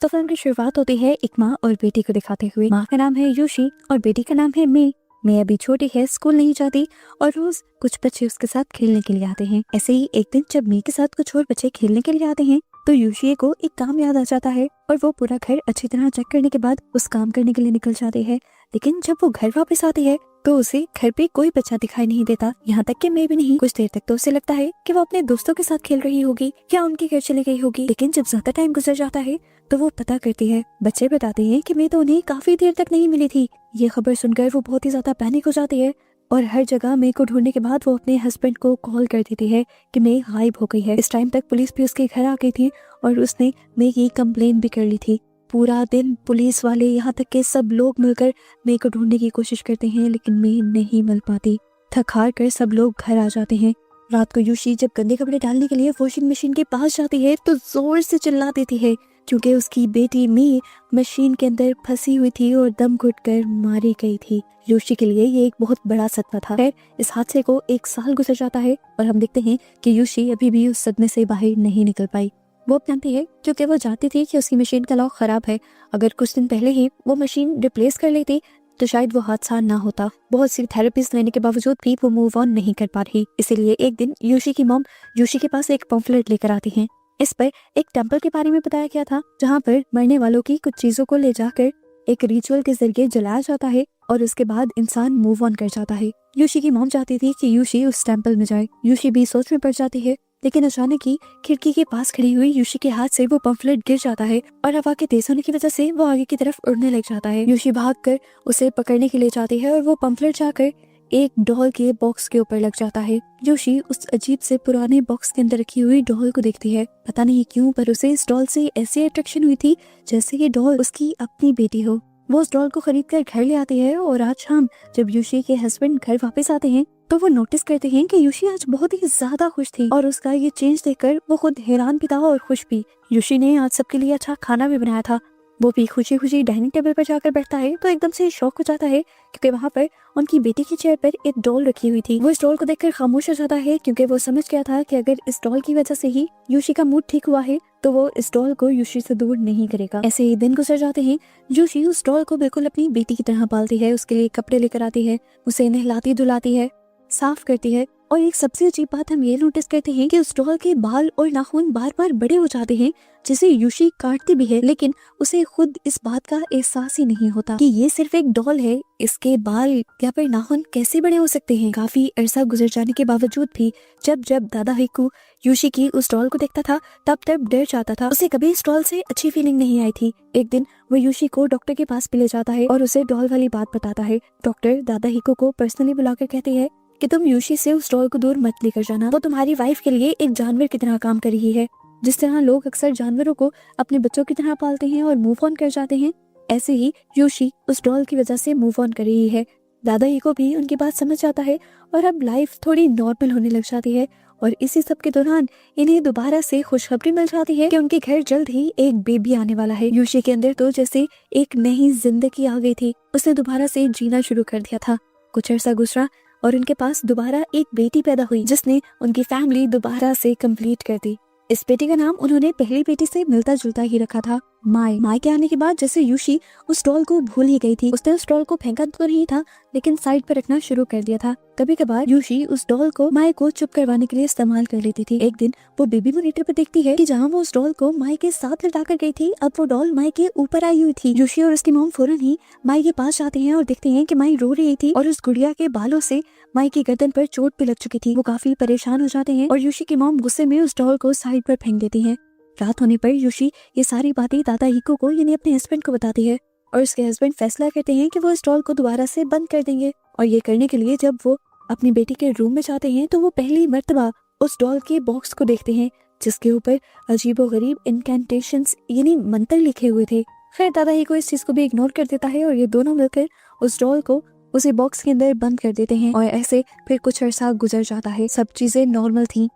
तो फिल्म की शुरुआत होती है एक माँ और बेटी को दिखाते हुए। माँ का नाम है यूशी और बेटी का नाम है मे। मैं अभी छोटी है, स्कूल नहीं जाती और रोज कुछ बच्चे उसके साथ खेलने के लिए आते हैं। ऐसे ही एक दिन जब मी के साथ कुछ और बच्चे खेलने के लिए आते हैं तो यूशी को एक काम याद आ जाता है और वो पूरा घर अच्छी तरह चेक करने के बाद उस काम करने के लिए निकल जाती है। लेकिन जब वो घर वापस आती है तो उसे घर पे कोई बच्चा दिखाई नहीं देता, यहाँ तक कि मैं भी नहीं। कुछ देर तक तो उसे लगता है कि वो अपने दोस्तों के साथ खेल रही होगी या उनके घर चली गई होगी। लेकिन जब ज्यादा टाइम गुजर जाता है तो वो पता करती है, बच्चे बताते हैं कि मैं तो उन्हें काफी देर तक नहीं मिली थी। ये खबर सुनकर वो बहुत ही ज्यादा पैनिक हो जाती है और हर जगह मे को ढूंढने के बाद वो अपने हस्बैंड को कॉल कर देती है कि मे गायब हो गई है। इस टाइम तक पुलिस भी उसके घर आ गई थी और उसने मे की कंप्लेन भी कर ली थी। पूरा दिन पुलिस वाले यहाँ तक के सब लोग मिलकर मे को ढूंढने की कोशिश करते हैं लेकिन मे नहीं मिल पाती। थक हार कर सब लोग घर आ जाते हैं। रात को यूशी जब गंदे कपड़े डालने के लिए वॉशिंग मशीन के पास जाती है तो जोर से चिल्ला देती है क्योंकि उसकी बेटी मी मशीन के अंदर फंसी हुई थी और दम घुटकर मारी गई थी। यूशी के लिए ये एक बहुत बड़ा सदमा था। खैर, इस हादसे को 1 साल गुजर जाता है और हम देखते हैं कि यूशी अभी भी उस सदमे से बाहर नहीं निकल पाई। वो जानती है क्योंकि वो जानती थी कि उसकी मशीन का लॉक खराब है। अगर कुछ दिन पहले ही वो मशीन रिप्लेस कर लेती तो शायद वो हादसा ना होता। बहुत सी थेरेपीज लेने के बावजूद भी वो मूव ऑन नहीं कर पा रही। इसीलिए एक दिन यूशी की मॉम यूशी के पास एक पम्फलेट लेकर आती हैं। इस पर एक टेम्पल के बारे में बताया गया था जहाँ पर मरने वालों की कुछ चीजों को ले जाकर एक रिचुअल के जरिए जलाया जाता है और उसके बाद इंसान मूव ऑन कर जाता है। यूशी की मॉम चाहती थी कि यूशी उस टेम्पल में जाए। यूशी भी सोच में पड़ जाती है लेकिन अचानक ही खिड़की के पास खड़ी हुई यूशी के हाथ से वो पम्फलेट गिर जाता है और हवा के तेज होने की वजह से वो आगे की तरफ उड़ने लग जाता है। यूशी भागकर उसे पकड़ने के लिए जाती है और वो पम्फलेट जाकर एक डॉल के बॉक्स के ऊपर लग जाता है। यूशी उस अजीब से पुराने बॉक्स के अंदर रखी हुई डॉल को देखती है। पता नहीं क्यों पर उसे इस डॉल से ऐसी अट्रैक्शन हुई थी जैसे ये डॉल उसकी अपनी बेटी हो। वो उस डॉल को खरीद कर घर ले आती है और आज शाम जब यूशी के हस्बैंड घर वापस आते हैं तो वो नोटिस करते हैं कि यूशी आज बहुत ही ज्यादा खुश थी और उसका ये चेंज देखकर वो खुद हैरान भी था और खुश भी। यूशी ने आज सबके लिए अच्छा खाना भी बनाया था। वो भी खुशी खुशी डाइनिंग टेबल पर जाकर बैठता है तो एकदम से शॉक हो जाता है क्योंकि वहाँ पर उनकी बेटी की चेयर पर एक डॉल रखी हुई थी। वो इस डॉल को देखकर खामोश हो जाता है क्योंकि वो समझ गया था कि अगर इस डॉल की वजह से ही यूशी का मूड ठीक हुआ है तो वो इस डॉल को यूशी से दूर नहीं करेगा। ऐसे ही दिन गुजर जाते हैं। यूशी उस डॉल को बिल्कुल अपनी बेटी की तरह पालती है, उसके लिए कपड़े लेकर आती है, उसे नहलाती धुलाती है, साफ करती है। और एक सबसे अजीब बात हम ये नोटिस करते हैं कि उस डॉल के बाल और नाखून बार बार बड़े हो जाते हैं जिसे यूशी काटती भी है लेकिन उसे खुद इस बात का एहसास ही नहीं होता कि ये सिर्फ एक डॉल है, इसके बाल या फिर नाखून कैसे बड़े हो सकते हैं। काफी अरसा गुजर जाने के बावजूद भी जब जब दादा हिकू यूशी की उस डॉल को देखता था तब तब डर जाता था। उसे कभी इस डॉल से अच्छी फीलिंग नहीं आई थी। एक दिन वो यूशी को डॉक्टर के पास भी ले जाता है और उसे डॉल वाली बात बताता है। डॉक्टर दादा हिकू को पर्सनली बुलाकर कहती है कि तुम यूशी से उस डॉल को दूर मत लेकर जाना, वो तुम्हारी वाइफ के लिए एक जानवर की तरह काम कर रही है। जिस तरह लोग अक्सर जानवरों को अपने बच्चों की तरह पालते हैं और मूव ऑन कर जाते हैं, ऐसे ही यूशी उस डॉल की वजह से मूव ऑन कर रही है। दादा ही को भी उनकी बात समझ जाता है और अब लाइफ थोड़ी नॉर्मल होने लग जाती है। और इसी सब के दौरान इन्हें दोबारा से खुशखबरी मिल जाती है कि उनके घर जल्द ही एक बेबी आने वाला है। यूशी के अंदर तो जैसे एक नई जिंदगी आ गई थी, उसने दोबारा से जीना शुरू कर दिया था। कुछ अर्सा गुजरा और उनके पास दोबारा एक बेटी पैदा हुई जिसने उनकी फैमिली दोबारा से कंप्लीट कर दी। इस बेटी का नाम उन्होंने पहली बेटी से मिलता जुलता ही रखा था, माई। माई के आने के बाद जैसे यूशी उस डॉल को भूल ही गई थी। उसने उस डॉल को फेंका तो नहीं था लेकिन साइड पर रखना शुरू कर दिया था। कभी कभार यूशी उस डॉल को माई को चुप करवाने के लिए इस्तेमाल कर लेती थी। एक दिन वो बेबी मॉनिटर पर देखती है कि जहाँ वो उस डॉल को माई के साथ लटा कर गई थी अब वो डॉल माई के ऊपर आई हुई थी। यूशी और उसकी मॉम फौरन ही माई के पास जाते हैं और देखते हैं कि माई रो रही थी और उस गुड़िया के बालों से माई की गर्दन पर चोट भी लग चुकी थी। वो काफी परेशान हो जाते हैं और यूशी की मॉम गुस्से में उस डॉल को साइड पर फेंक देती है। रात होने पर यूशी ये सारी बातें दादा हिको को यानी अपने हस्बैंड को बताती है और उसके हस्बैंड फैसला करते हैं कि वो इस डॉल को दोबारा से बंद कर देंगे। और ये करने के लिए जब वो अपनी बेटी के रूम में जाते हैं तो वो पहली मर्तबा उस डॉल के बॉक्स को देखते हैं जिसके ऊपर अजीबोगरीब इनकैंटेशंस यानी मंत्र लिखे हुए थे। खैर दादा हिको इस चीज को भी इग्नोर कर देता है और ये दोनों मिलकर उस डॉल को उसे बॉक्स के अंदर बंद कर देते हैं और ऐसे फिर कुछ अरसा गुजर जाता है। सब चीजें नॉर्मल थी।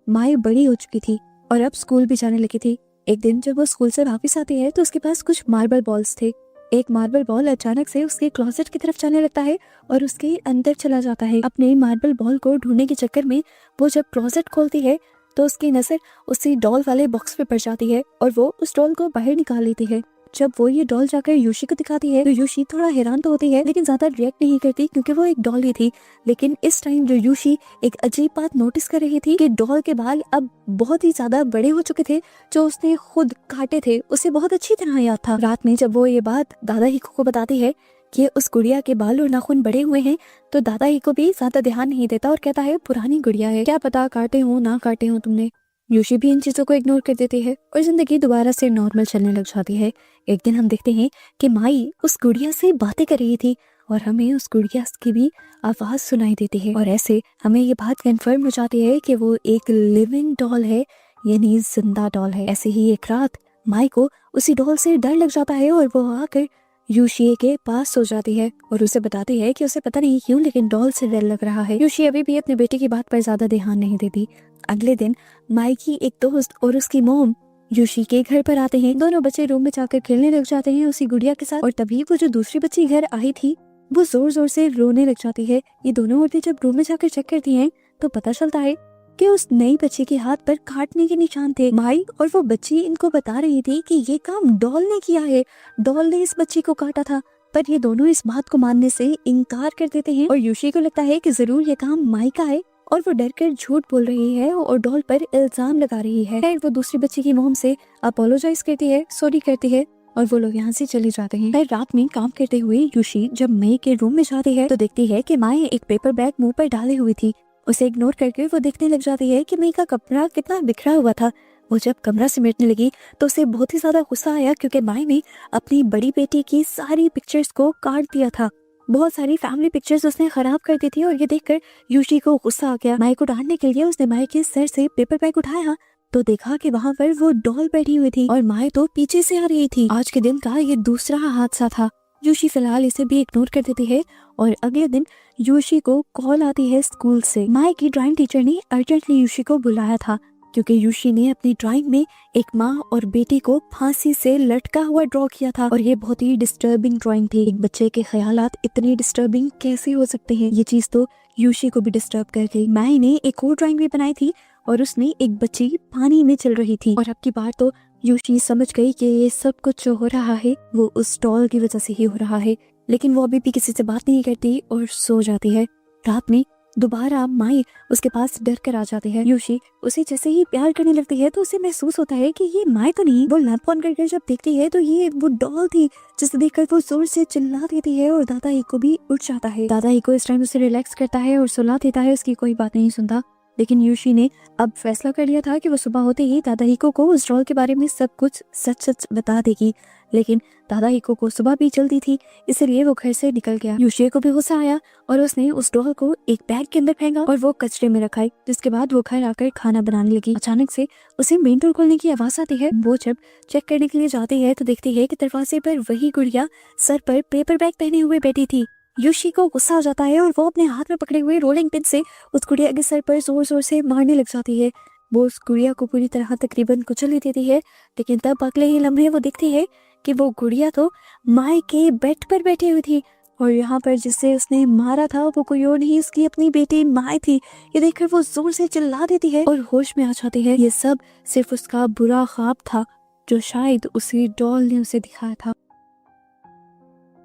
माई बड़ी हो चुकी थी और अब स्कूल भी जाने लगी थी। एक दिन जब वो स्कूल से वापस आती है तो उसके पास कुछ मार्बल बॉल्स थे। एक मार्बल बॉल अचानक से उसके क्लोजेट की तरफ जाने लगता है और उसके अंदर चला जाता है। अपने मार्बल बॉल को ढूंढने के चक्कर में वो जब क्लोजेट खोलती है तो उसकी नजर उसी डॉल वाले बॉक्स पे पड़ जाती है और वो उस डॉल को बाहर निकाल लेती है। जब वो ये डॉल जाकर यूशी को दिखाती है तो यूशी थोड़ा हैरान तो होती है लेकिन ज्यादा रिएक्ट नहीं करती क्योंकि वो एक डॉल ही थी। लेकिन इस टाइम जो यूशी एक अजीब बात नोटिस कर रही थी कि डॉल के बाल अब बहुत ही ज्यादा बड़े हो चुके थे। जो उसने खुद काटे थे उसे बहुत अच्छी तरह याद था। रात में जब वो ये बात दादा हिको को बताती है कि उस गुड़िया के बाल और नाखून बड़े हुए हैं तो दादा हिको भी ज्यादा ध्यान नहीं देता और कहता है पुरानी गुड़िया है, क्या पता काटे हो ना काटे हो तुमने। यूशी भी इन चीजों को इग्नोर कर देती है और जिंदगी दोबारा से नॉर्मल चलने लग जाती है। एक दिन हम देखते हैं कि माई उस गुड़िया से बातें कर रही थी और हमें उस गुड़िया की भी आवाज सुनाई देती है और ऐसे हमें ये बात कंफर्म हो जाती है कि वो एक लिविंग डॉल है, यानी जिंदा डॉल है। ऐसे ही एक रात माई को उसी डॉल से डर लग जाता है और वो आकर यूशी के पास सो जाती है और उसे बताती है कि उसे पता नहीं क्यों लेकिन डॉल से डर लग रहा है। यूशी अभी भी अपने बेटे की बात पर ज्यादा ध्यान नहीं देती। अगले दिन माई की एक दोस्त और उसकी मोम यूशी के घर पर आते हैं। दोनों बच्चे रूम में जाकर खेलने लग जाते हैं उसी गुड़िया के साथ और तभी वो जो दूसरी बच्ची घर आई थी वो जोर जोर से रोने लग जाती है। ये दोनों औरतें जब रूम में जाकर चेक करती हैं तो पता चलता है कि उस नई बच्ची के हाथ पर काटने के निशान थे। माई और वो बच्ची इनको बता रही थी कि ये काम डॉल ने किया है, डॉल ने इस बच्ची को काटा था। पर ये दोनों इस बात को मानने से इनकार कर देते हैं और यूशी को लगता है कि जरूर ये काम माई का है और वो डर कर झूठ बोल रही है और डॉल पर इल्जाम लगा रही है। फिर वो दूसरी बच्ची की मोम से अपोलोजाइज करती है, सॉरी करती है और वो लोग यहाँ से चले जाते हैं। फिर रात में काम करते हुए यूशी जब मई के रूम में जाती है तो देखती है कि माई एक पेपर बैग मुंह पर डाले हुई थी। उसे इग्नोर करके वो देखने लग जाती है कि मई का कपड़ा कितना बिखरा हुआ था। वो जब कमरा समेटने लगी तो उसे बहुत ही ज्यादा गुस्सा आया क्योंकि माई ने अपनी बड़ी बेटी की सारी पिक्चर्स को काट दिया था। बहुत सारी फैमिली पिक्चर्स उसने खराब कर दी थी और ये देखकर यूशी को गुस्सा आ गया। माई को डांटने के लिए उसने माई के सर से पेपर बैग उठाया तो देखा कि वहाँ पर वो डॉल बैठी हुई थी और माई तो पीछे से आ रही थी। आज के दिन का ये दूसरा हादसा था। यूशी फिलहाल इसे भी इग्नोर कर देती है और अगले दिन यूशी को कॉल आती है स्कूल से। माई की ड्राइंग टीचर ने अर्जेंटली यूशी को बुलाया था क्योंकि यूशी ने अपनी ड्राइंग में एक माँ और बेटी को फांसी से लटका हुआ ड्रॉ किया था और ये बहुत ही डिस्टर्बिंग ड्राइंग थी। एक बच्चे के ख्यालात इतनी डिस्टर्बिंग कैसे हो सकते हैं, ये चीज तो यूशी को भी डिस्टर्ब कर गई। माई ने एक और ड्राइंग भी बनाई थी और उसमें एक बच्ची पानी में चल रही थी और अब की बार तो यूशी समझ गई कि ये सब कुछ जो हो रहा है वो उस डॉल की वजह से ही हो रहा है। लेकिन वो अभी भी किसी से बात नहीं करती और सो जाती है। रात में दोबारा माई उसके पास डर कर आ जाती है। यूशी उसे जैसे ही प्यार करने लगती है तो उसे महसूस होता है कि ये माई तो नहीं। वो लैंप ऑन करके जब देखती है तो ये वो डॉल थी जिसे देखकर वो जोर से चिल्ला देती है और दादा ही को भी उठ जाता है। दादा ही को इस टाइम उसे रिलैक्स करता है और सुला देता है, उसकी कोई बात नहीं सुनता। लेकिन यूशी ने अब फैसला कर लिया था कि वो सुबह होते ही दादा हिको को उस डॉल के बारे में सब कुछ सच सच बता देगी। लेकिन दादा हिको को सुबह भी जल्दी थी इसलिए वो घर से निकल गया। यूशी को भी गुस्सा आया और उसने उस डॉल को एक बैग के अंदर फेंका और वो कचरे में रखाई। जिसके बाद वो घर आकर खाना बनाने लगी। अचानक से उसे मेन डोर खोलने की आवाज आती है। वो जब चेक करने के लिए जाती है तो देखती है कि दरवाजे पर वही गुड़िया सर पर पेपर बैग पहने हुए बैठी थी। यूशी को गुस्सा आ जाता है और वो अपने हाथ में पकड़े हुए रोलिंग पिन से उस गुड़िया के सर पर जोर जोर से मारने लग जाती है। वो उस गुड़िया को पूरी तरह तकरीबन कुचल ही देती है। लेकिन तब अगले ही लम्हे वो देखती है कि वो गुड़िया तो माई के बेड पर बैठी हुई थी और यहाँ पर जिसे उसने मारा था वो कोई और नहीं, उसकी अपनी बेटी माई थी। ये देखकर वो जोर से चिल्ला देती है और होश में आ जाती है। ये सब सिर्फ उसका बुरा ख्वाब था जो शायद उसी डॉल ने उसे दिखाया था।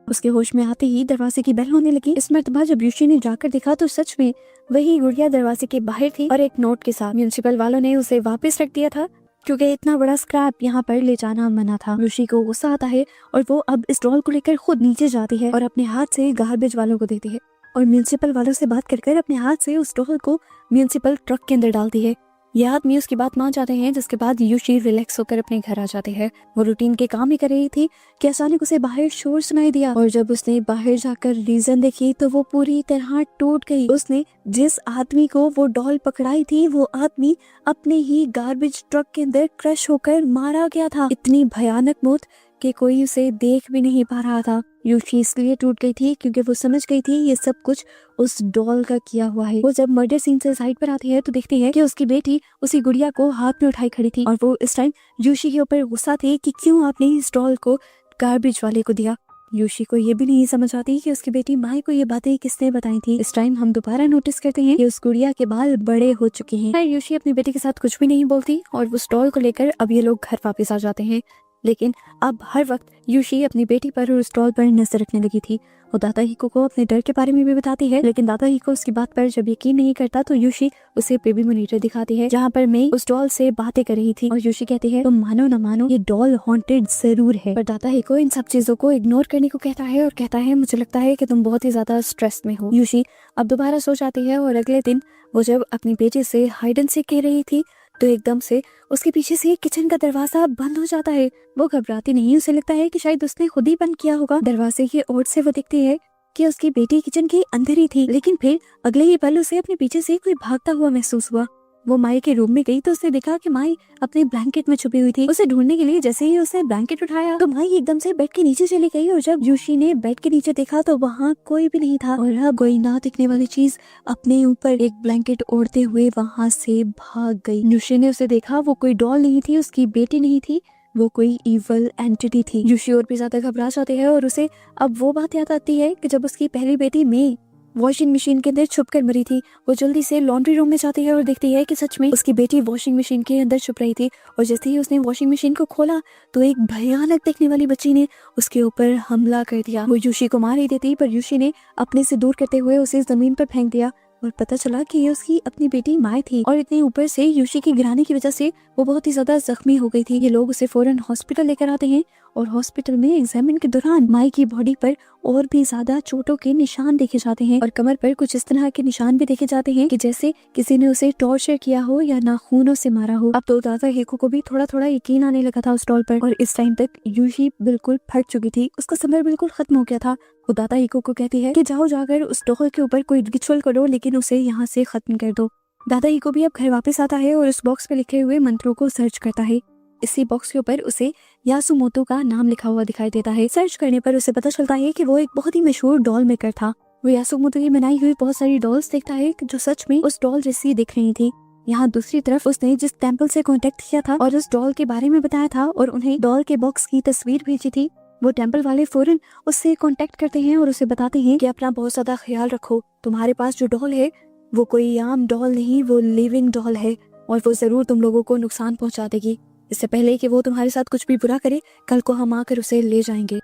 उसके होश में आते ही दरवाजे की बेल होने लगी। इस मर्तबा जब यूशी ने जाकर देखा तो सच में वही गुड़िया दरवाजे के बाहर थी और एक नोट के साथ। म्युनिसिपल वालों ने उसे वापस रख दिया था क्योंकि इतना बड़ा स्क्रैप यहाँ पर ले जाना मना था। यूशी को गुस्सा आता है और वो अब इस डॉल को लेकर खुद नीचे जाती है और अपने हाथ से गार्बेज वालों को देती है और म्युनिसिपल वालों से बात कर अपने हाथ से उस डॉल को म्युनिसिपल ट्रक के अंदर डालती है। ये आदमी उसकी बात मान जाते हैं जिसके बाद यूशी रिलैक्स होकर अपने घर आ जाते हैं। वो रूटीन के काम ही कर रही थी कि अचानक उसे बाहर शोर सुनाई दिया और जब उसने बाहर जाकर रीजन देखी तो वो पूरी तरह टूट गई। उसने जिस आदमी को वो डॉल पकड़ाई थी वो आदमी अपने ही गार्बेज ट्रक के अंदर क्रश होकर मारा गया था। इतनी भयानक मौत कि कोई उसे देख भी नहीं पा रहा था। यूशी इसलिए टूट गई थी क्योंकि वो समझ गई थी ये सब कुछ उस डॉल का किया हुआ है। वो जब मर्डर सीन से साइड पर आती है तो देखती है कि उसकी बेटी उसी गुड़िया को हाथ में उठाई खड़ी थी और वो इस टाइम यूशी के ऊपर गुस्सा थी कि क्यों आपने इस डॉल को गार्बेज वाले को दिया। यूशी को ये भी नहीं समझ आती कि उसकी बेटी माई को ये बातें किसने बताई थी। इस टाइम हम दोबारा नोटिस करते हैं कि उस गुड़िया के बाल बड़े हो चुके हैं। खैर यूशी अपनी बेटी के साथ कुछ भी नहीं बोलती और वो स्टॉल को लेकर अब ये लोग घर वापस आ जाते हैं। लेकिन अब हर वक्त यूशी अपनी बेटी पर और स्टॉल पर नजर रखने लगी थी। वो दादा हिको को अपने डर के बारे में भी बताती है, लेकिन दादा हिको उसकी बात पर जब यकीन नहीं करता तो यूशी उसे बेबी मॉनिटर दिखाती है जहाँ पर मैं उस डॉल से बातें कर रही थी। और यूशी कहती है तुम मानो न मानो ये डॉल हॉन्टेड जरूर है। पर दादा हिको इन सब चीजों को इग्नोर करने को कहता है और कहता है मुझे लगता है कि तुम बहुत ही ज्यादा स्ट्रेस में हो। यूशी अब दोबारा सो जाती है और अगले दिन वो जब अपनी बेटी से हाइड एंड सीक खेल रही थी तो एकदम से उसके पीछे से किचन का दरवाजा बंद हो जाता है। वो घबराती नहीं, उसे लगता है कि शायद उसने खुद ही बंद किया होगा। दरवाजे की ओर से वो दिखती है कि उसकी बेटी किचन के अंदर ही थी, लेकिन फिर अगले ही पल उसे अपने पीछे से कोई भागता हुआ महसूस हुआ। वो माई के रूम में गई तो उसने देखा कि माई अपने ब्लैंकेट में छुपी हुई थी। उसे ढूंढने के लिए जैसे ही उसने ब्लैंकेट उठाया तो माई एकदम से बेड के नीचे चली गई और जब यूशी ने बेड के नीचे देखा तो वहाँ कोई भी नहीं था। और अब कोई ना दिखने वाली चीज अपने ऊपर एक ब्लैंकेट ओढ़ते हुए वहाँ से भाग गई। यूशी ने उसे देखा, वो कोई डॉल नहीं थी, उसकी बेटी नहीं थी, वो कोई इवल एंटिटी थी। यूशी और भी ज्यादा घबरा जाते हैं और उसे अब वो बात याद आती है कि जब उसकी पहली बेटी मे वॉशिंग मशीन के अंदर छुप कर मरी थी। वो जल्दी से लॉन्ड्री रूम में जाती है और देखती है कि सच में उसकी बेटी वॉशिंग मशीन के अंदर छुप रही थी। और जैसे ही उसने वॉशिंग मशीन को खोला तो एक भयानक दिखने वाली बच्ची ने उसके ऊपर हमला कर दिया। वो यूशी को मार ही देती पर यूशी ने अपने से दूर करते हुए उसे जमीन पर फेंक दिया और पता चला कि ये उसकी अपनी बेटी माई थी। और इतने ऊपर से यूशी की गिराने की वजह से वो बहुत ही ज्यादा जख्मी हो गई थी। ये लोग उसे फौरन हॉस्पिटल लेकर आते हैं और हॉस्पिटल में एग्जामिन के दौरान माई की बॉडी पर और भी ज्यादा चोटों के निशान देखे जाते हैं और कमर पर कुछ इस तरह के निशान भी देखे जाते हैं कि जैसे किसी ने उसे टॉर्चर किया हो या नाखूनों से मारा हो। अब तो दादा हिको को भी थोड़ा थोड़ा यकीन आने लगा था उस डॉल पर और इस टाइम तक यूशी बिल्कुल फट चुकी थी, उसका समय बिल्कुल खत्म हो गया था। वो दादा हिको को कहती है कि जाओ जाकर उस डॉल के ऊपर कोई रिचुअल करो लेकिन उसे यहाँ से खत्म कर दो। दादा हिको भी अब घर वापस आता है और उस बॉक्स पे लिखे हुए मंत्रों को सर्च करता है। इसी बॉक्स के ऊपर उसे यासुमोतो का नाम लिखा हुआ दिखाई देता है। सर्च करने पर उसे पता चलता है कि वो एक बहुत ही मशहूर डॉल मेकर था। वो यासुमोतो की बनाई हुई बहुत सारी डॉल्स देखता है जो सच में उस डॉल जैसी दिख रही थी। यहाँ दूसरी तरफ उसने जिस टेम्पल से कांटेक्ट किया था और उस डॉल के बारे में बताया था और उन्हें डॉल के बॉक्स की तस्वीर भेजी थी, वो टेम्पल वाले फौरन उससे कांटेक्ट करते हैं और उसे बताते हैं कि अपना बहुत ज्यादा ख्याल रखो, तुम्हारे पास जो डॉल है वो कोई आम डॉल नहीं, वो लिविंग डॉल है और वो जरूर तुम लोगों को नुकसान पहुंचा देगी। इससे पहले कि वो तुम्हारे साथ कुछ भी बुरा करे, कल को हम आकर उसे ले जाएंगे।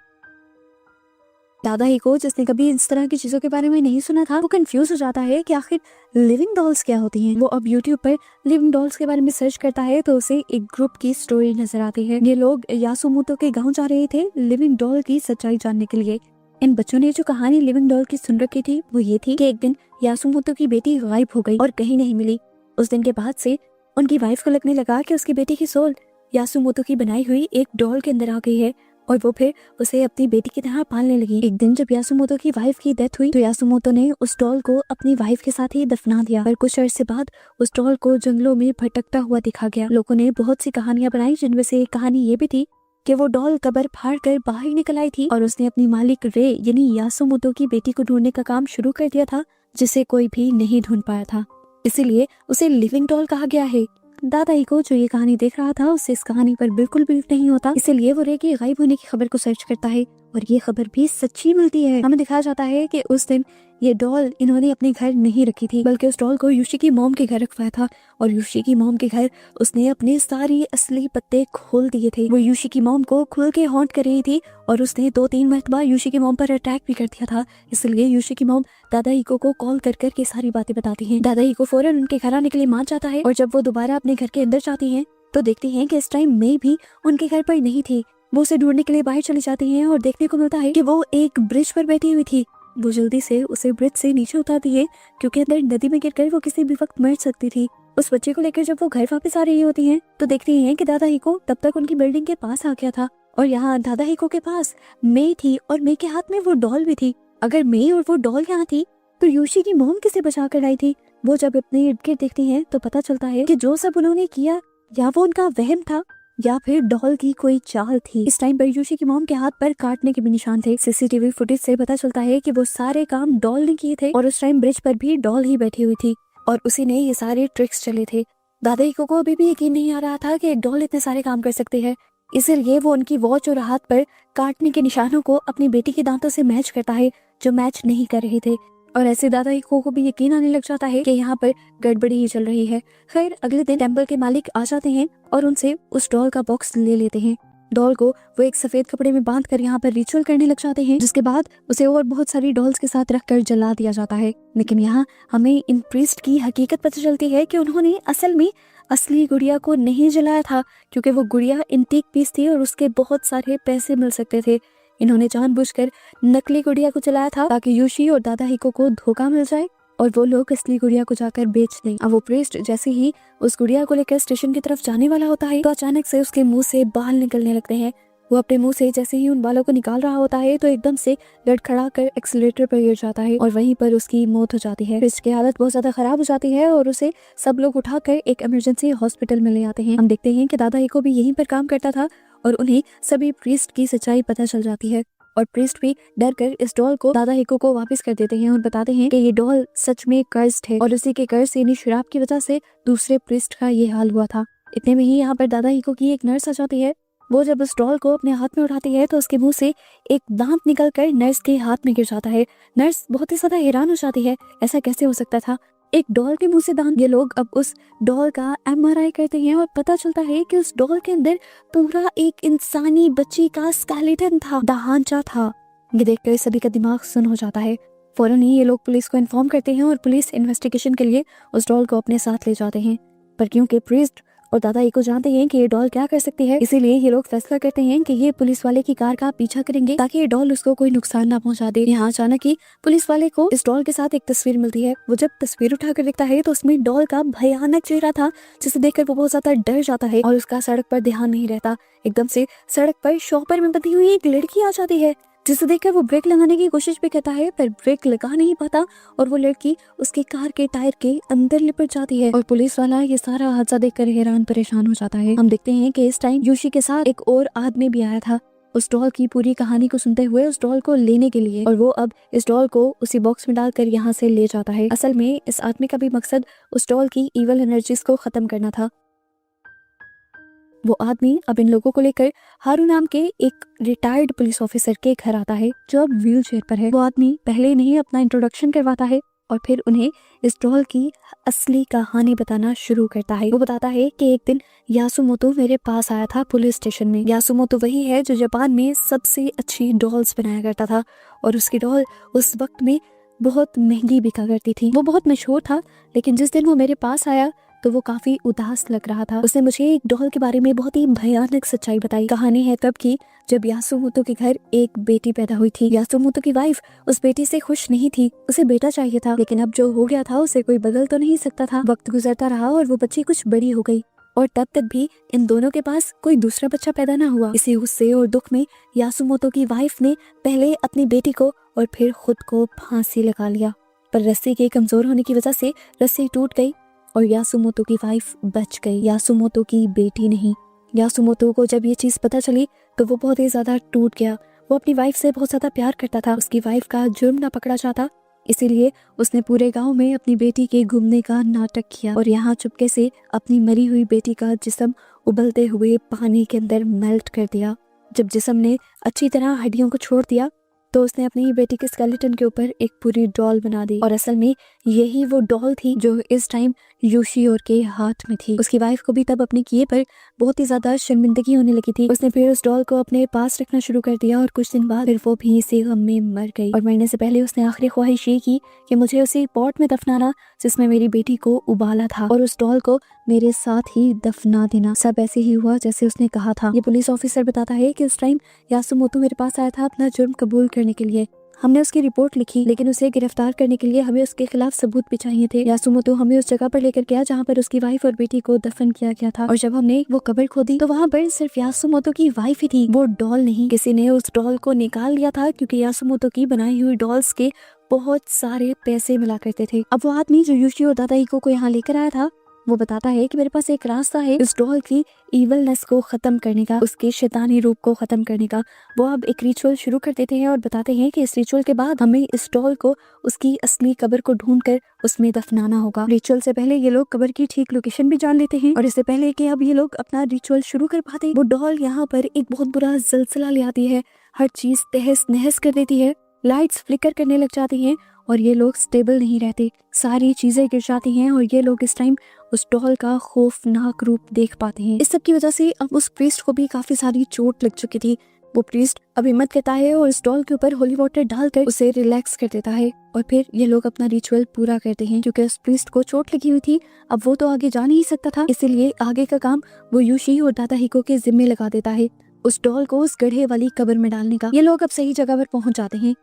दादा हिको, जिसने कभी इस तरह की चीजों के बारे में नहीं सुना था, वो कंफ्यूज हो जाता है कि आखिर लिविंग डॉल्स क्या होती हैं। वो अब यूट्यूब पर लिविंग डॉल्स के बारे में सर्च करता है तो उसे एक ग्रुप की स्टोरी नजर आती है। ये लोग यासुमोतो के गांव जा रहे थे लिविंग डॉल की सच्चाई जानने के लिए। इन बच्चों ने जो कहानी लिविंग डॉल की सुन रखी थी वो ये थी कि एक दिन यासुमोतो की बेटी गायब हो गई और कहीं नहीं मिली। उस दिन के बाद से उनकी वाइफ को लगने लगा कि उसकी बेटी की सोल यासुमोतो की बनाई हुई एक डॉल के अंदर आ गई है और वो फिर उसे अपनी बेटी की तरह पालने लगी। एक दिन जब यासुमोतो की वाइफ की डेथ हुई तो यासुमोतो ने उस डॉल को अपनी वाइफ के साथ ही दफना दिया। पर कुछ अर्से बाद उस डॉल को जंगलों में भटकता हुआ दिखा गया। लोगों ने बहुत सी कहानियां बनाई जिनमें से एक कहानी ये भी थी कि वो डॉल कब्र फाड़ कर बाहर निकल आई थी और उसने अपनी मालिक रे यानी यासुमोतो की बेटी को ढूंढने का काम शुरू कर दिया था जिसे कोई भी नहीं ढूंढ पाया था, इसीलिए उसे लिविंग डॉल कहा गया है। दादा हिको जो ये कहानी देख रहा था उससे इस कहानी पर बिल्कुल बिलीव नहीं होता, इसीलिए वो रे के गायब होने की खबर को सर्च करता है और ये खबर भी सच्ची मिलती है। हमें दिखाया जाता है कि उस दिन ये डॉल इन्होंने अपने घर नहीं रखी थी बल्कि उस डॉल को यूशी की मॉम के घर रखवाया था और यूशी की मॉम के घर उसने अपने सारी असली पत्ते खोल दिए थे। वो यूशी की मॉम को खुल के हॉन्ट कर रही थी और उसने 2-3 मरतबा यूशी की मॉम पर अटैक भी कर दिया था। इसलिए यूशी की मॉम दादा हिको को कॉल कर कर के सारी बातें बताती है। दादा हिको फौरन उनके घर आने के लिए मान जाता है और जब वो दोबारा अपने घर के अंदर जाती है तो देखती है कि इस टाइम मे भी उनके घर पर नहीं थी। वो उसे ढूंढने के लिए बाहर चली जाती है और देखने को मिलता है कि वो एक ब्रिज पर बैठी हुई थी। वो जल्दी से उसे ब्रिज से नीचे उतारती है क्योंकि अंदर नदी में गिरकर वो किसी भी वक्त मर सकती थी। उस बच्चे को लेकर जब वो घर वापस आ रही होती है तो देखती है कि दादा हिको तब तक उनकी बिल्डिंग के पास आ गया था और यहाँ दादा हिको के पास मे थी और मे के हाथ में वो डॉल भी थी। अगर मे और वो डॉल यहाँ थी तो यूशी की मॉम किसे बचा कर आई थी। वो जब अपने इर्द गिर्द देखती है तो पता चलता है कि जो सब उन्होंने किया या वो उनका वहम था या फिर डॉल की कोई चाल थी। इस टाइम पर यूशी की मॉम के हाथ पर काटने के भी निशान थे। सीसीटीवी फुटेज से पता चलता है कि वो सारे काम डॉल ने किए थे और उस टाइम ब्रिज पर भी डॉल ही बैठी हुई थी और उसी ने ये सारे ट्रिक्स चले थे। दादा हिको को अभी भी यकीन नहीं आ रहा था कि एक डॉल इतने सारे काम कर सकते हैं। इसीलिए वो उनकी वॉच और हाथ पर काटने के निशानों को अपनी बेटी के दांतों से मैच करता है, जो मैच नहीं कर रहे थे। और ऐसे दादा हिको को भी यकीन आने लग जाता है कि यहाँ पर गड़बड़ी ही चल रही है। खैर अगले दिन टेम्पल के मालिक आ जाते हैं और उनसे उस डॉल का बॉक्स ले लेते हैं। डॉल को वो एक सफेद कपड़े में बांध कर यहाँ पर रिचुअल करने लग जाते हैं, जिसके बाद उसे और बहुत सारी डॉल्स के साथ रखकर जला दिया जाता है। लेकिन यहाँ हमें इन प्रीस्ट की हकीकत पता चलती है कि उन्होंने असल में असली गुड़िया को नहीं जलाया था, क्योंकि वो गुड़िया इंटीक पीस थी और उसके बहुत सारे पैसे मिल सकते थे। इन्होंने जानबूझकर नकली गुड़िया को जलाया था ताकि यूशी और दादा हिको को धोखा मिल जाए और वो लोग असली गुड़िया को जाकर बेच दें। अब वो प्रीस्ट जैसे ही उस गुड़िया को लेकर स्टेशन की तरफ जाने वाला होता है तो अचानक से उसके मुंह से बाल निकलने लगते हैं। वो अपने मुंह से जैसे ही उन बालों को निकाल रहा होता है तो एकदम से लड़खड़ा कर एक्सीलेटर पर गिर जाता है और वहीं पर उसकी मौत हो जाती है। प्रीस्ट की हालत बहुत ज्यादा खराब हो जाती है और उसे सब लोग उठाकर एक इमरजेंसी हॉस्पिटल में ले आते हैं। हम देखते हैं कि दादा हिको भी यहीं पर काम करता था और उन्हें सभी प्रीस्ट की सच्चाई पता चल जाती है और प्रीस्ट भी डर कर इस डॉल को दादा हिको को वापस कर देते हैं और बताते हैं कि ये डॉल सच में कर्स्ड है और उसी के कर्ज से, यानी शराब की वजह से दूसरे प्रीस्ट का ये हाल हुआ था। इतने में ही यहाँ पर दादा हिको की एक नर्स आ जाती है। वो जब उस डॉल को अपने हाथ में उठाती है तो उसके मुंह से एक दांत निकल कर नर्स के हाथ में गिर जाता है। नर्स बहुत ही ज्यादा हैरान हो जाती है, ऐसा कैसे हो सकता था, एक डॉल के मुंह से दांत। ये लोग अब उस डॉल का MRI करते हैं और पता चलता है कि उस डॉल के अंदर पूरा एक इंसानी बच्ची का स्केलेटन था, ढांचा था। ये देखकर सभी का दिमाग सुन हो जाता है। फौरन ही ये लोग पुलिस को इन्फॉर्म करते हैं और पुलिस इन्वेस्टिगेशन के लिए उस डॉल को अपने साथ ले जाते हैं। पर क्योंकि प्रीस्ट और दादा हिको जानते हैं कि ये डॉल क्या कर सकती है, इसीलिए ये लोग फैसला करते हैं कि ये पुलिस वाले की कार का पीछा करेंगे ताकि ये डॉल उसको कोई नुकसान ना पहुंचा दे। यहाँ अचानक ही पुलिस वाले को इस डॉल के साथ एक तस्वीर मिलती है। वो जब तस्वीर उठाकर देखता है तो उसमें डॉल का भयानक चेहरा था, जिसे देखकर वो बहुत ज्यादा डर जाता है और उसका सड़क पर ध्यान नहीं रहता। एकदम से सड़क पर शॉपर में बंधी हुई एक लड़की आ जाती है, जिसे देखकर वो ब्रेक लगाने की कोशिश भी करता है पर ब्रेक लगा नहीं पाता और वो लड़की उसके कार के टायर के अंदर लिपट जाती है और पुलिस वाला ये सारा हादसा देखकर हैरान परेशान हो जाता है। हम देखते हैं कि इस टाइम यूशी के साथ एक और आदमी भी आया था उस डॉल की पूरी कहानी को सुनते हुए उस डॉल को लेने के लिए, और वो अब इस डॉल को उसी बॉक्स में डालकर यहाँ से ले जाता है। असल में इस आदमी का भी मकसद उस डॉल की इवल एनर्जीज को खत्म करना था। वो आदमी अब इन लोगों को लेकर हारू नाम के एक रिटायर्ड पुलिस ऑफिसर के घर आता है, जो अब व्हील चेयर पर है। वो आदमी पहले नहीं अपना इंट्रोडक्शन करवाता है और फिर उन्हें इस डॉल की असली कहानी बताना शुरू करता है। वो बताता है कि एक दिन यासुमोतो मेरे पास आया था पुलिस स्टेशन में। यासुमोतो वही है जो जापान में सबसे अच्छी डॉल्स बनाया करता था और उसकी डॉल उस वक्त में बहुत महंगी बिका करती थी। वो बहुत मशहूर था, लेकिन जिस दिन वो मेरे पास आया तो वो काफी उदास लग रहा था। उसने मुझे एक डॉल के बारे में बहुत ही भयानक सच्चाई बताई। कहानी है तब की जब यासुमोतो के घर एक बेटी पैदा हुई थी। यासुमोतो की वाइफ उस बेटी से खुश नहीं थी, उसे बेटा चाहिए था, लेकिन अब जो हो गया था उसे कोई बदल तो नहीं सकता था। वक्त गुजरता रहा और वो बच्ची कुछ बड़ी हो गई और तब तक भी इन दोनों के पास कोई दूसरा बच्चा पैदा ना हुआ। इसी गुस्से और दुख में यासुमोतो की वाइफ ने पहले अपनी बेटी को और फिर खुद को फांसी लगा लिया, पर रस्सी के कमजोर होने की वजह से रस्सी टूट गई और यासुमोतो की वाइफ बच गई, यासुमोतो की बेटी नहीं। यासुमोतो को जब ये चीज पता चली तो वो बहुत ही ज्यादा टूट गया। वो अपनी वाइफ से बहुत ज्यादा प्यार करता था, उसकी वाइफ का जुर्म ना पकड़ा जाता, इसीलिए उसने पूरे गांव में अपनी बेटी के घूमने का नाटक किया और यहाँ चुपके से अपनी मरी हुई बेटी का जिस्म उबलते हुए पानी के अंदर मेल्ट कर दिया। जब जिस्म ने अच्छी तरह हड्डियों को छोड़ दिया तो उसने अपनी बेटी के स्केलेटन के ऊपर एक पूरी डॉल बना दी और असल में यही वो डॉल थी जो इस टाइम योशियोर के हाथ में थी। उसकी वाइफ को भी तब अपने किए पर बहुत ही ज्यादा शर्मिंदगी होने लगी थी। उसने फिर उस डॉल को अपने पास रखना शुरू कर दिया और कुछ दिन बाद फिर वो भी इसी गम में मर गई और मरने से पहले उसने आखिरी ख्वाहिश ये की कि मुझे उसी पॉट में दफनाना जिसमें मेरी बेटी को उबाला था और उस डॉल को मेरे साथ ही दफना देना। सब ऐसे ही हुआ जैसे उसने कहा था। ये पुलिस ऑफिसर बताता है कि उस टाइम यासुमोतो मेरे पास आया था अपना जुर्म कबूल करने के लिए। हमने उसकी रिपोर्ट लिखी, लेकिन उसे गिरफ्तार करने के लिए हमें उसके खिलाफ सबूत भी चाहिए थे। यासुमोतो हमें उस जगह पर लेकर गया जहाँ पर उसकी वाइफ और बेटी को दफन किया गया था और जब हमने वो कब्र खोदी तो वहाँ पर सिर्फ यासुमोतो की वाइफ ही थी, वो डॉल नहीं। किसी ने उस डॉल को निकाल लिया था क्योंकि यासुमोतो की बनाई हुई डॉल्स के बहुत सारे पैसे मिला करते थे। अब वो आदमी जो योशी और दादा हिको को यहाँ लेकर आया था वो बताता है कि मेरे पास एक रास्ता है इस डॉल की इवलनेस को खत्म करने का, उसके शैतानी रूप को खत्म करने का। वो अब एक रिचुअल शुरू कर देते हैं और बताते हैं कि इस रिचुअल के बाद हमें इस डॉल को उसकी असली कब्र को ढूंढकर उसमें दफनाना होगा। रिचुअल से पहले ये लोग कब्र की ठीक लोकेशन भी जान लेते हैं और इससे पहले कि अब ये लोग अपना रिचुअल शुरू कर पाते, वो डॉल यहाँ पर एक बहुत बुरा जलजला ले आती है, हर चीज तहस नहस कर देती है, लाइट्स फ्लिकर करने लग जाती हैं और ये लोग स्टेबल नहीं रहते, सारी चीजें गिर जाती हैं और ये लोग इस टाइम उस डॉल का खौफनाक रूप देख पाते हैं। इस सब की वजह से अब उस प्रीस्ट को भी काफी सारी चोट लग चुकी थी। वो प्रीस्ट अब हिम्मत करता है और इस डॉल के ऊपर होली वाटर डालकर उसे रिलैक्स कर देता है और फिर ये लोग अपना रिचुअल पूरा करते हैं। क्योंकि उस प्रीस्ट को चोट लगी हुई थी, अब वो तो आगे जा नहीं सकता था, इसीलिए आगे का काम वो यूशी और दादा हिको के जिम्मे लगा देता है, उस डॉल को उस गड्ढे वाली कब्र में डालने का। ये लोग अब सही जगह पर पहुंच जाते हैं।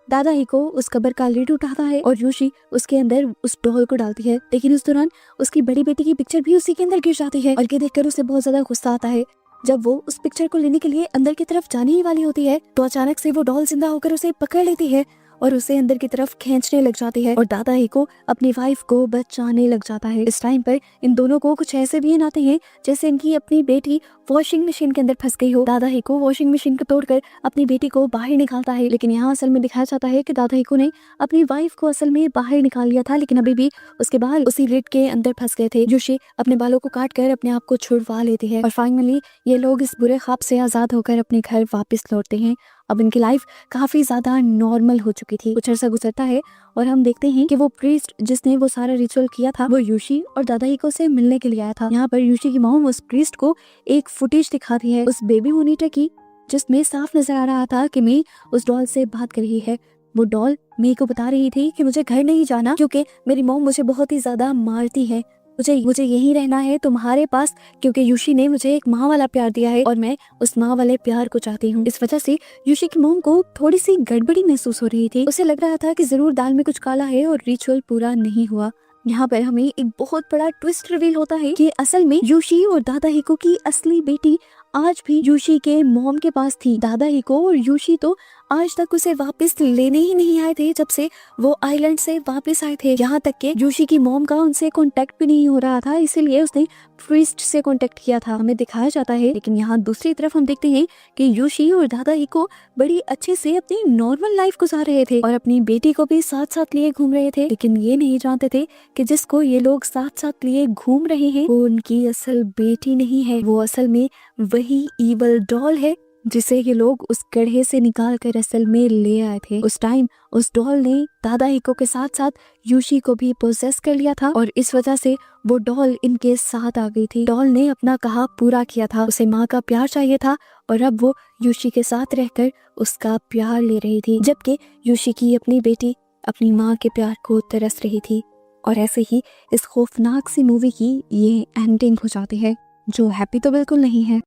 दादा हिको उस कब्र का लिड उठाता है और यूशी उसके अंदर उस डॉल को डालती है, लेकिन उस दौरान उसकी बड़ी बेटी की पिक्चर भी उसी के अंदर गिर जाती है और ये देखकर उसे बहुत ज्यादा गुस्सा आता है। जब वो उस पिक्चर को लेने के लिए अंदर की तरफ जाने ही वाली होती है तो अचानक से वो डॉल जिंदा होकर उसे पकड़ लेती है और उसे अंदर की तरफ खींचने लग जाती है और दादा हिको अपनी वाइफ को बचाने लग जाता है। इस टाइम पर इन दोनों को कुछ ऐसे भी आते हैं जैसे इनकी अपनी बेटी वॉशिंग मशीन के अंदर फंस गई हो। दादा हिको वॉशिंग मशीन को तोड़कर अपनी बेटी को बाहर निकालता है, लेकिन यहाँ असल में दिखाया जाता है कि दादा हिको ने अपनी वाइफ को असल में बाहर निकाल लिया था, लेकिन अभी भी उसके बाल उसी लिड के अंदर फंस गए थे। यूशी अपने बालों को काट कर अपने आप को छुड़वा लेती है और फाइनली ये लोग इस बुरे ख्वाब से आजाद होकर अपने घर वापस लौटते हैं। अब इनकी लाइफ काफी ज्यादा नॉर्मल हो चुकी थी। कुछ अर्सा गुजरता है और हम देखते हैं कि वो प्रीस्ट जिसने वो सारा रिचुअल किया था वो यूशी और दादा हिको से मिलने के लिए आया था। यहाँ पर यूशी की मॉम उस प्रीस्ट को एक फुटेज दिखाती है उस बेबी मोनीटर की, जिसमें साफ नजर आ रहा था कि मे उस डॉल से बात कर रही है। वो डॉल मे को बता रही थी कि मुझे घर नहीं जाना क्योंकि मेरी मॉम मुझे बहुत ही ज्यादा मारती है, मुझे यहीं रहना है तुम्हारे पास, क्योंकि यूशी ने मुझे एक माँ वाला प्यार दिया है और मैं उस माँ वाले प्यार को चाहती हूँ। इस वजह से यूशी की मॉम को थोड़ी सी गड़बड़ी महसूस हो रही थी। उसे लग रहा था कि जरूर दाल में कुछ काला है और रिचुअल पूरा नहीं हुआ। यहाँ पर हमें एक बहुत बड़ा ट्विस्ट रिवील होता है कि असल में यूशी और दादा हिको की असली बेटी आज भी यूशी के मॉम के पास थी। दादा हिको और यूशी तो आज तक उसे वापस लेने ही नहीं आए थे जब से वो आइलैंड से वापस आए थे। यहाँ तक कि यूशी की मॉम का उनसे कांटेक्ट भी नहीं हो रहा था, इसीलिए उसने प्रीस्ट से कांटेक्ट किया था, हमें दिखाया जाता है। लेकिन यहाँ दूसरी तरफ हम देखते हैं कि यूशी और दादा हिको बड़ी अच्छे से अपनी नॉर्मल लाइफ गुजार रहे थे और अपनी बेटी को भी साथ साथ लिए घूम रहे थे, लेकिन ये नहीं जानते थे कि जिसको ये लोग साथ साथ लिए घूम रहे हैं वो उनकी असल बेटी नहीं है, वो असल में वही ईवल डॉल है जिसे ये लोग उस गड्ढे से निकाल कर असल में ले आए थे। उस टाइम उस डॉल ने दादा हिको के साथ साथ यूशी को भी पोसेस कर लिया था और इस वजह से वो डॉल इनके साथ आ गई थी। डॉल ने अपना कहा पूरा किया था, उसे माँ का प्यार चाहिए था और अब वो यूशी के साथ रहकर उसका प्यार ले रही थी, जबकि यूशी की अपनी बेटी अपनी माँ के प्यार को तरस रही थी। और ऐसे ही इस खौफनाक सी मूवी की ये एंडिंग हो जाती है, जो हैप्पी तो बिल्कुल नहीं है।